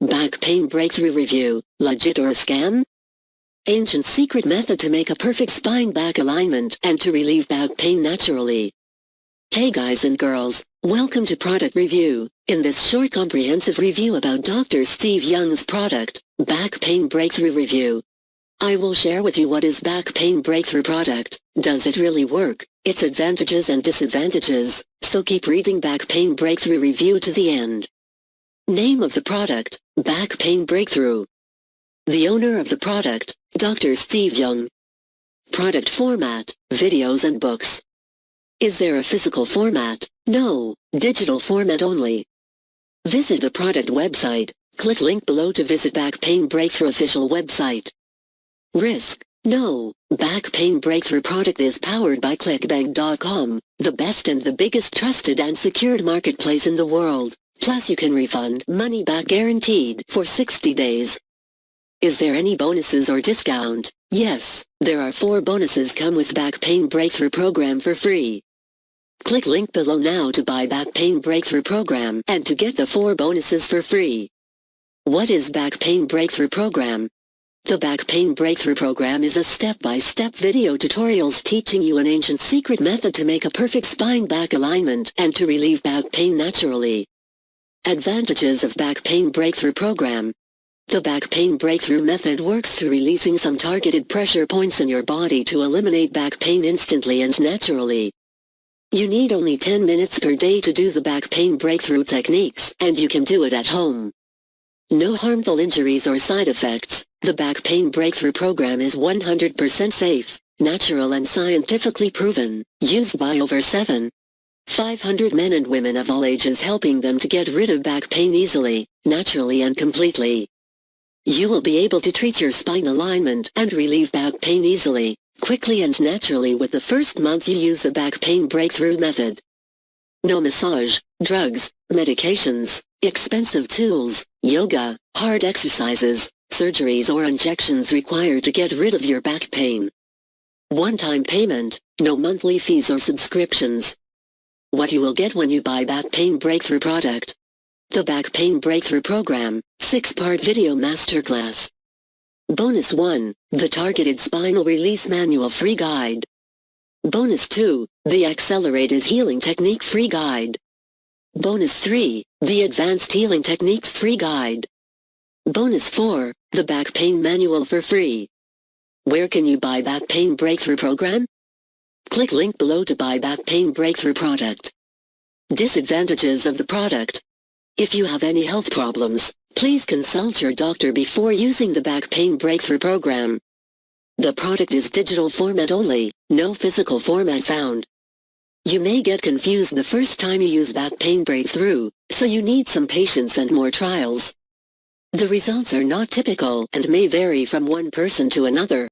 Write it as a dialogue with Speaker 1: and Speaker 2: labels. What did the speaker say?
Speaker 1: Back pain breakthrough review, legit or a scam? Ancient secret method to make a perfect spine back alignment and to relieve back pain naturally. Hey guys and girls, welcome to Product Review. In this short comprehensive review about Dr. Steve Young's product, Back Pain Breakthrough Review, I will share with you what is Back Pain Breakthrough product, does it really work, its advantages and disadvantages, so keep reading Back Pain Breakthrough Review to the end. Name of the product, Back Pain Breakthrough. The owner of the product, Dr. Steve Young. Product format, videos and books. Is there a physical format? No, digital format only. Visit the product website, click link below to visit Back Pain Breakthrough official website. Risk? No, Back Pain Breakthrough product is powered by clickbank.com, the best and the biggest trusted and secured marketplace in the world. Plus you can refund money back guaranteed for 60 days. Is there any bonuses or discount? Yes, there are 4 bonuses come with Back Pain Breakthrough program for free. Click link below now to buy Back Pain Breakthrough program and to get the 4 bonuses for free. What is Back Pain Breakthrough program? The Back Pain Breakthrough program is a step-by-step video tutorials teaching you an ancient secret method to make a perfect spine back alignment and to relieve back pain naturally. Advantages of Back Pain Breakthrough program. The Back Pain Breakthrough method works through releasing some targeted pressure points in your body to eliminate back pain instantly and naturally. You need only 10 minutes per day to do the Back Pain Breakthrough techniques, and you can do it at home. No harmful injuries or side effects. The Back Pain Breakthrough program is 100% safe, natural and scientifically proven, used by over 7,500 men and women of all ages, helping them to get rid of back pain easily, naturally and completely. You will be able to treat your spine alignment and relieve back pain easily, quickly and naturally with the first month you use the Back Pain Breakthrough method. No massage, drugs, medications, expensive tools, yoga, hard exercises, surgeries or injections required to get rid of your back pain. One-time payment, no monthly fees or subscriptions. What you will get when you buy Back Pain Breakthrough product. The Back Pain Breakthrough program, 6-part video masterclass. Bonus 1, the Targeted Spinal Release Manual free guide. Bonus 2, the Accelerated Healing Technique free guide. Bonus 3, the Advanced Healing Techniques free guide. Bonus 4, the Back Pain Manual for free. Where can you buy Back Pain Breakthrough program? Click link below to buy Back Pain Breakthrough product. Disadvantages of the product. If you have any health problems, please consult your doctor before using the Back Pain Breakthrough program. The product is digital format only, no physical format found. You may get confused the first time you use Back Pain Breakthrough, so you need some patience and more trials. The results are not typical and may vary from one person to another.